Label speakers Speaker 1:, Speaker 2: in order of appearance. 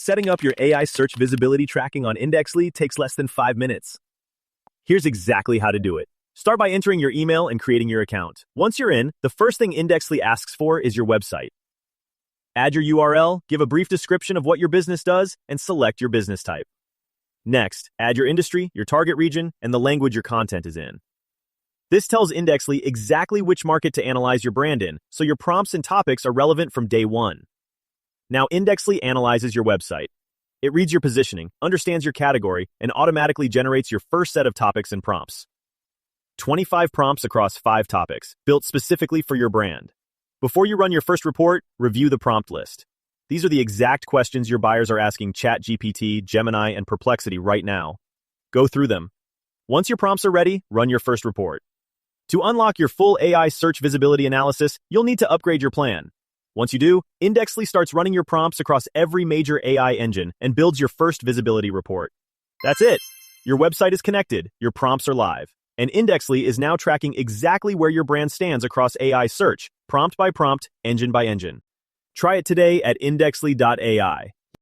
Speaker 1: setting up your AI search visibility tracking on Indexly takes less than 5 minutes. Here's exactly how to do it. Start by entering your email and creating your account. Once you're in, the first thing Indexly asks for is your website. Add your URL, give a brief description of what your business does, and select your business type. Next, add your industry, your target region, and the language your content is in. This tells Indexly exactly which market to analyze your brand in, so your prompts and topics are relevant from day one. Now Indexly analyzes your website. It reads your positioning, understands your category, and automatically generates your first set of topics and prompts. 25 prompts across 5 topics, built specifically for your brand. Before you run your first report, review the prompt list. These are the exact questions your buyers are asking ChatGPT, Gemini, and Perplexity right now. Go through them. Once your prompts are ready, run your first report. To unlock your full AI search visibility analysis, you'll need to upgrade your plan. Once you do, Indexly starts running your prompts across every major AI engine and builds your first visibility report. That's it. Your website is connected, your prompts are live, and Indexly is now tracking exactly where your brand stands across AI search, prompt by prompt, engine by engine. Try it today at indexly.ai.